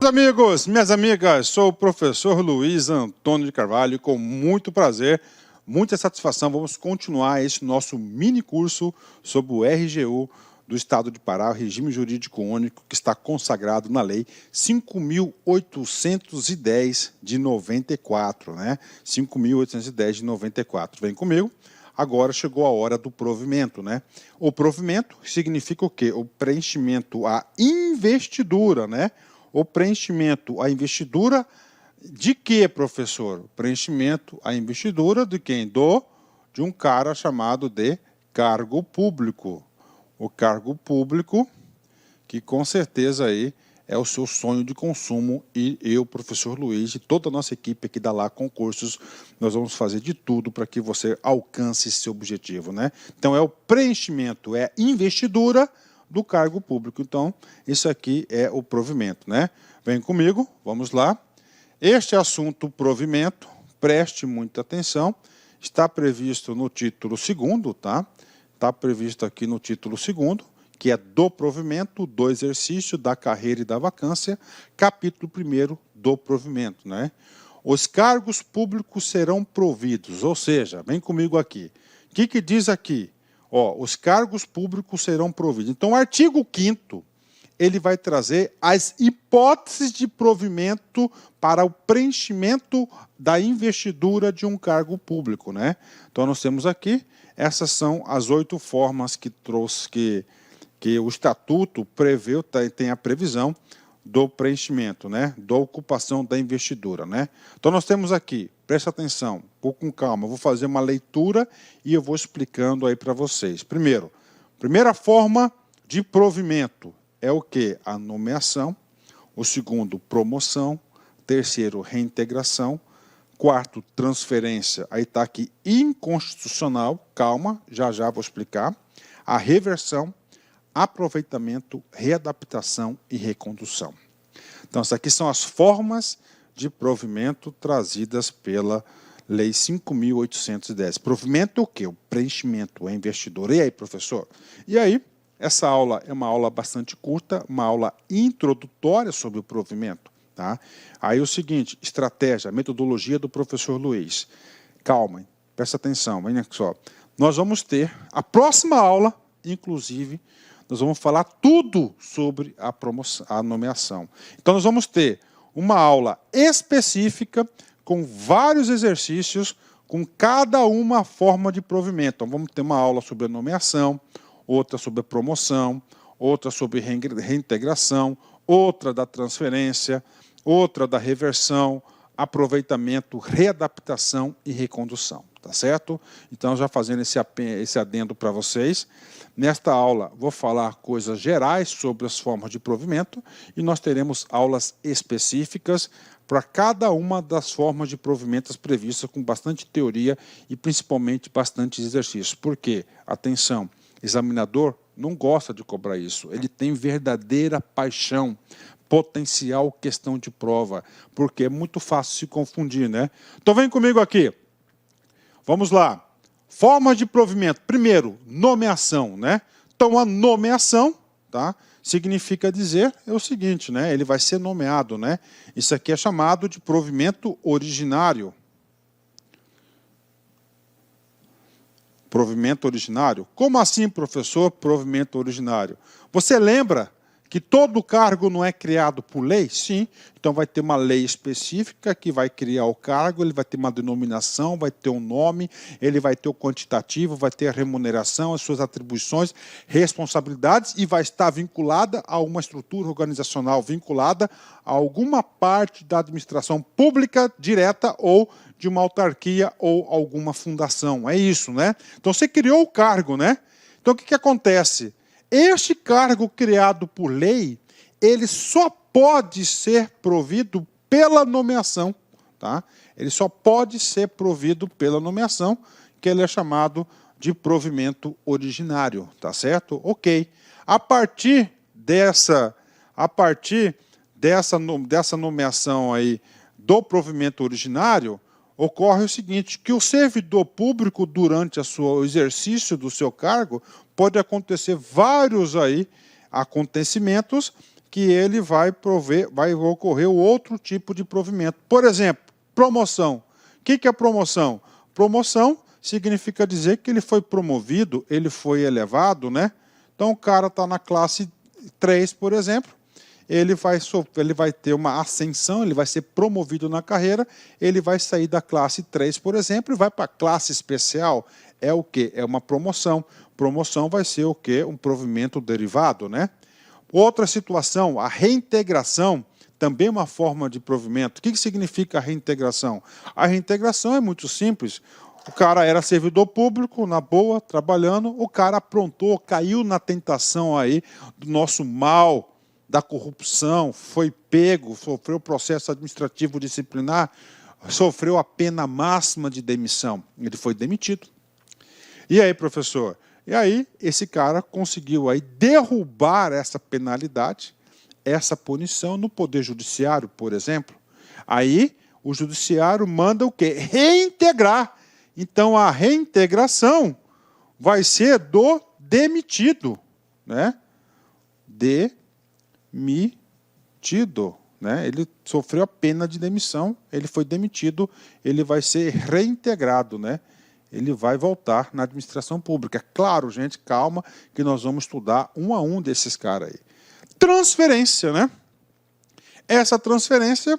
Meus amigos, minhas amigas, sou o professor Luiz Antônio de Carvalho e com muito prazer, muita satisfação, vamos continuar esse nosso mini curso sobre o RGU do Estado de Pará, o Regime Jurídico Único, que está consagrado na Lei 5.810 de 94, né? 5.810 de 94. Vem comigo. Agora chegou a hora do provimento, né? O provimento significa o quê? O preenchimento, a investidura, né? O preenchimento, a investidura de quê, professor? O preenchimento, a investidura de quem? De um cara chamado de cargo público. O cargo público, que com certeza aí é o seu sonho de consumo, e eu, professor Luiz, e toda a nossa equipe aqui da Lá Concursos, nós vamos fazer de tudo para que você alcance esse objetivo, né? Então é o preenchimento, é a investidura do cargo público. Então, isso aqui é o provimento, né? Vem comigo, vamos lá. Este assunto, provimento, preste muita atenção, está previsto no título 2º, tá? Está previsto aqui no título 2º, que é do provimento, do exercício, da carreira e da vacância, capítulo 1º do provimento, né? Os cargos públicos serão providos, ou seja, vem comigo aqui. O que diz aqui? Ó, os cargos públicos serão providos. Então, o artigo 5º, ele vai trazer as hipóteses de provimento para o preenchimento da investidura de um cargo público, né? Então, nós temos aqui, essas são as 8 formas que o Estatuto preveu, tem a previsão do preenchimento, né? Da ocupação da investidura, né? Então, nós temos aqui, presta atenção, um pouco com calma, eu vou fazer uma leitura e eu vou explicando aí para vocês. Primeiro, primeira forma de provimento é o quê? A nomeação. O segundo, promoção. Terceiro, reintegração. Quarto, transferência. Aí está aqui, inconstitucional. Calma, já vou explicar. A reversão, aproveitamento, readaptação e recondução. Então, essas aqui são as formas de provimento trazidas pela Lei 5.810. Provimento é o quê? O preenchimento, a investidura. E aí, professor? E aí, essa aula é uma aula bastante curta, uma aula introdutória sobre o provimento, tá? Aí o seguinte, estratégia, metodologia do professor Luiz. Calma, presta atenção, olha só. Nós vamos ter a próxima aula, inclusive, nós vamos falar tudo sobre a nomeação. Então, nós vamos ter uma aula específica com vários exercícios, com cada uma forma de provimento. Então, vamos ter uma aula sobre a nomeação, outra sobre a promoção, outra sobre reintegração, outra da transferência, outra da reversão, aproveitamento, readaptação e recondução, tá certo? Então, já fazendo esse adendo para vocês, nesta aula vou falar coisas gerais sobre as formas de provimento e nós teremos aulas específicas para cada uma das formas de provimentos previstas com bastante teoria e principalmente bastante exercício. Por quê? Atenção, examinador não gosta de cobrar isso, ele tem verdadeira paixão, potencial questão de prova, porque é muito fácil se confundir, né? Então vem comigo aqui, vamos lá. Formas de provimento, primeiro, nomeação, né? Então a nomeação, tá? Significa dizer é o seguinte, né? Ele vai ser nomeado, né? Isso aqui é chamado de provimento originário. Provimento originário? Como assim, professor, provimento originário? Você lembra que todo cargo não é criado por lei? Sim. Então vai ter uma lei específica que vai criar o cargo, ele vai ter uma denominação, vai ter um nome, ele vai ter o quantitativo, vai ter a remuneração, as suas atribuições, responsabilidades e vai estar vinculada a uma estrutura organizacional, vinculada a alguma parte da administração pública direta ou de uma autarquia ou alguma fundação. É isso, né? Então você criou o cargo, né? Então o que acontece? Este cargo criado por lei, ele só pode ser provido pela nomeação, tá? Ele só pode ser provido pela nomeação, que ele é chamado de provimento originário, tá certo? Ok. A partir dessa nomeação aí do provimento originário, ocorre o seguinte, que o servidor público, durante o exercício do seu cargo, pode acontecer vários aí acontecimentos que ele vai ocorrer outro tipo de provimento. Por exemplo, promoção. O que é promoção? Promoção significa dizer que ele foi promovido, ele foi elevado, né? Então, o cara está na classe 3, por exemplo, ele vai ter uma ascensão, ele vai ser promovido na carreira, ele vai sair da classe 3, por exemplo, e vai para a classe especial. É o quê? É uma promoção. Promoção vai ser o quê? Um provimento derivado, né? Outra situação, a reintegração, também é uma forma de provimento. O que significa a reintegração? A reintegração é muito simples. O cara era servidor público, na boa, trabalhando, o cara aprontou, caiu na tentação aí do nosso mal, da corrupção, foi pego, sofreu processo administrativo disciplinar, sofreu a pena máxima de demissão. Ele foi demitido. E aí, professor? E aí, esse cara conseguiu aí derrubar essa penalidade, essa punição no Poder Judiciário, por exemplo. Aí, o Judiciário manda o quê? Reintegrar. Então, a reintegração vai ser do demitido, né? Demitido, né? Ele sofreu a pena de demissão, ele foi demitido, ele vai ser reintegrado, né? Ele vai voltar na administração pública. Claro, gente, calma, que nós vamos estudar um a um desses caras aí. Transferência, né? Essa transferência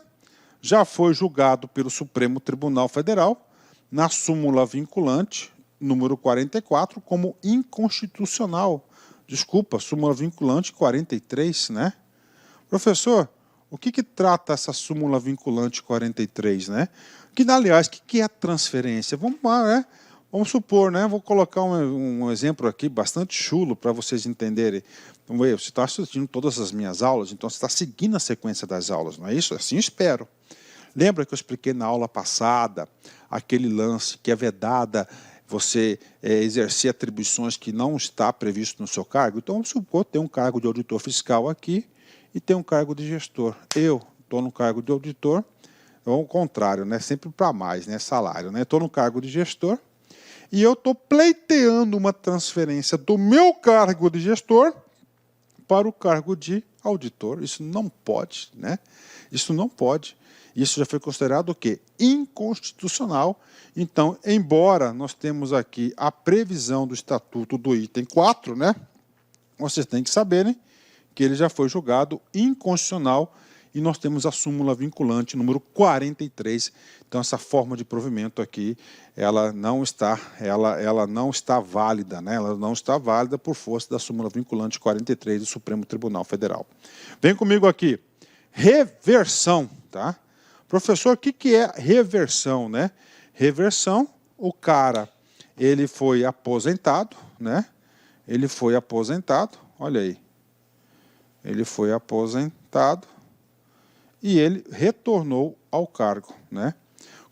já foi julgado pelo Supremo Tribunal Federal, na súmula vinculante, número 44, como inconstitucional. Desculpa, súmula vinculante 43, né? Professor, o que trata essa súmula vinculante 43, né? Que, aliás, o que é transferência? Vamos lá, né? Vamos supor, né? Vou colocar um exemplo aqui bastante chulo para vocês entenderem. Você está assistindo todas as minhas aulas, então você está seguindo a sequência das aulas, não é isso? Assim eu espero. Lembra que eu expliquei na aula passada aquele lance que é vedada você exercer atribuições que não está previsto no seu cargo? Então, vamos supor que tem um cargo de auditor fiscal aqui e tem um cargo de gestor. Eu estou no cargo de auditor, ou ao contrário, né? Sempre para mais, né? Salário, né? Estou no cargo de gestor e eu estou pleiteando uma transferência do meu cargo de gestor para o cargo de auditor. Isso não pode, né? Isso não pode. Isso já foi considerado o quê? Inconstitucional. Então, embora nós temos aqui a previsão do estatuto do item 4, né? Vocês têm que saberem que ele já foi julgado inconstitucional e nós temos a súmula vinculante número 43. Então, essa forma de provimento aqui, ela não está válida, né? Ela não está válida por força da súmula vinculante 43 do Supremo Tribunal Federal. Vem comigo aqui. Reversão, tá? Professor, o que é reversão, né? Reversão, o cara, ele foi aposentado, né? Ele foi aposentado, olha aí. Ele foi aposentado e ele retornou ao cargo, né?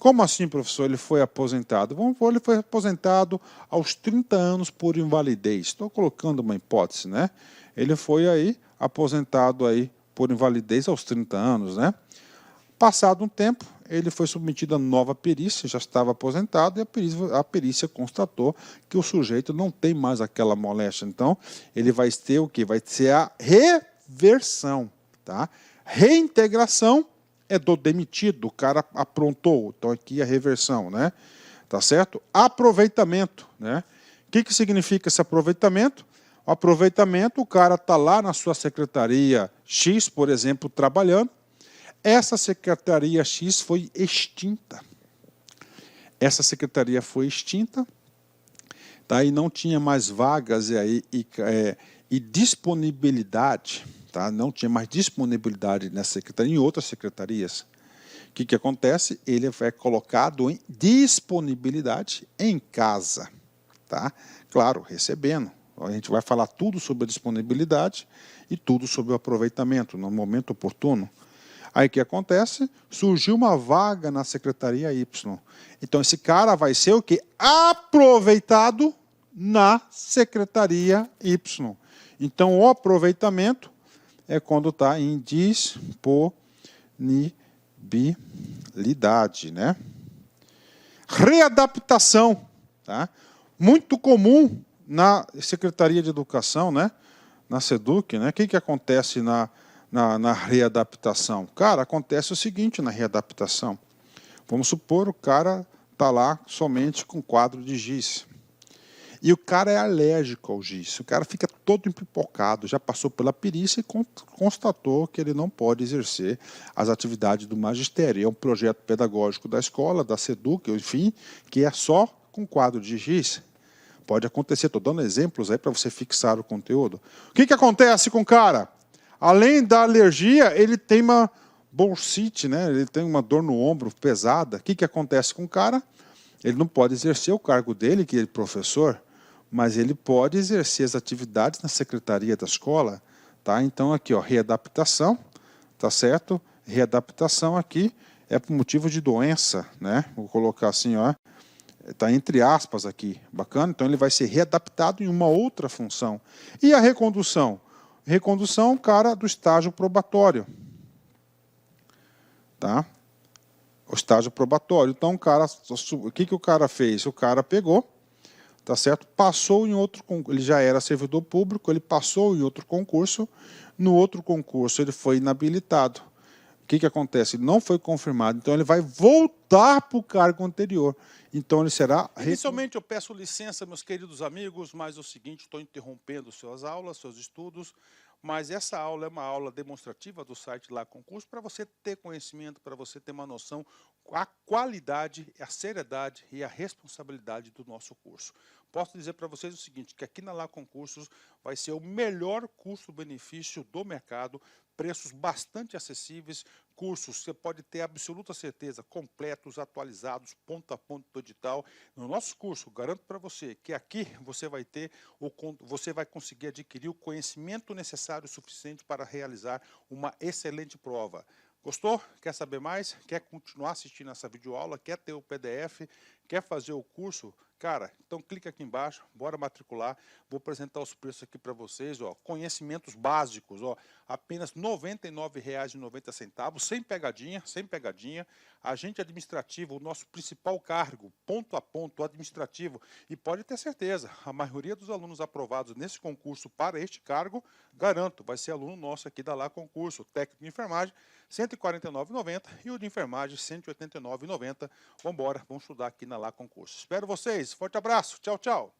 Como assim, professor, ele foi aposentado? Vamos supor, ele foi aposentado aos 30 anos por invalidez. Estou colocando uma hipótese, né? Ele foi aí aposentado aí por invalidez aos 30 anos, né? Passado um tempo, ele foi submetido a nova perícia, já estava aposentado, e a perícia constatou que o sujeito não tem mais aquela moléstia. Então, ele vai ter o quê? Vai ser a reversão, tá? Reintegração é do demitido, o cara aprontou. Então, aqui a reversão, né? Tá certo? Aproveitamento, né? O que significa esse aproveitamento? O aproveitamento, o cara está lá na sua secretaria X, por exemplo, trabalhando. Essa secretaria X foi extinta. Essa secretaria foi extinta, tá? E não tinha mais vagas e disponibilidade, tá? Não tinha mais disponibilidade nessa secretaria, em outras secretarias. O que acontece? Ele é colocado em disponibilidade em casa, tá? Claro, recebendo. A gente vai falar tudo sobre a disponibilidade e tudo sobre o aproveitamento no momento oportuno. Aí o que acontece? Surgiu uma vaga na Secretaria Y. Então esse cara vai ser o quê? Aproveitado na Secretaria Y. Então o aproveitamento é quando está em disponibilidade, né? Readaptação, tá? Muito comum na Secretaria de Educação, né? Na SEDUC, né? O que acontece na na readaptação? Cara, acontece o seguinte na readaptação. Vamos supor o cara está lá somente com quadro de giz. E o cara é alérgico ao giz. O cara fica todo empipocado, já passou pela perícia e constatou que ele não pode exercer as atividades do magistério. É um projeto pedagógico da escola, da SEDUC, enfim, que é só com quadro de giz. Pode acontecer, estou dando exemplos aí para você fixar o conteúdo. O que acontece com o cara? Além da alergia, ele tem uma bursite, né? Ele tem uma dor no ombro pesada. O que acontece com o cara? Ele não pode exercer o cargo dele, que é professor, mas ele pode exercer as atividades na secretaria da escola. Tá? Então, aqui, ó, readaptação, tá certo? Readaptação aqui é por motivo de doença, né? Vou colocar assim, ó. Está entre aspas aqui, bacana? Então ele vai ser readaptado em uma outra função. E a recondução? Recondução, cara, do estágio probatório. Tá? O estágio probatório. Então, o que o cara fez? O cara pegou, tá certo? Passou em outro concurso. Ele já era servidor público, ele passou em outro concurso. No outro concurso, ele foi inabilitado. O que acontece? Ele não foi confirmado, então ele vai voltar para o cargo anterior. Então ele será... Inicialmente eu peço licença, meus queridos amigos, mas é o seguinte, estou interrompendo suas aulas, seus estudos, mas essa aula é uma aula demonstrativa do site Lá Concurso, para você ter conhecimento, para você ter uma noção, a qualidade, a seriedade e a responsabilidade do nosso curso. Posso dizer para vocês o seguinte, que aqui na Lá Concursos vai ser o melhor custo-benefício do mercado, preços bastante acessíveis, cursos, você pode ter absoluta certeza, completos, atualizados, ponto a ponto do edital. No nosso curso, garanto para você que aqui você vai conseguir adquirir o conhecimento necessário suficiente para realizar uma excelente prova. Gostou? Quer saber mais? Quer continuar assistindo essa videoaula? Quer ter o PDF? Quer fazer o curso? Cara, então clica aqui embaixo, bora matricular. Vou apresentar os preços aqui para vocês, ó. Conhecimentos básicos, ó, apenas R$ 99,90, sem pegadinha, sem pegadinha. Agente administrativo, o nosso principal cargo, ponto a ponto administrativo. E pode ter certeza, a maioria dos alunos aprovados nesse concurso para este cargo, garanto, vai ser aluno nosso aqui da Lá Concurso, técnico de enfermagem, R$ 149,90 e o de enfermagem, R$ 189,90. Vamos embora, vamos estudar aqui na Lá Concurso. Espero vocês, forte abraço, tchau, tchau.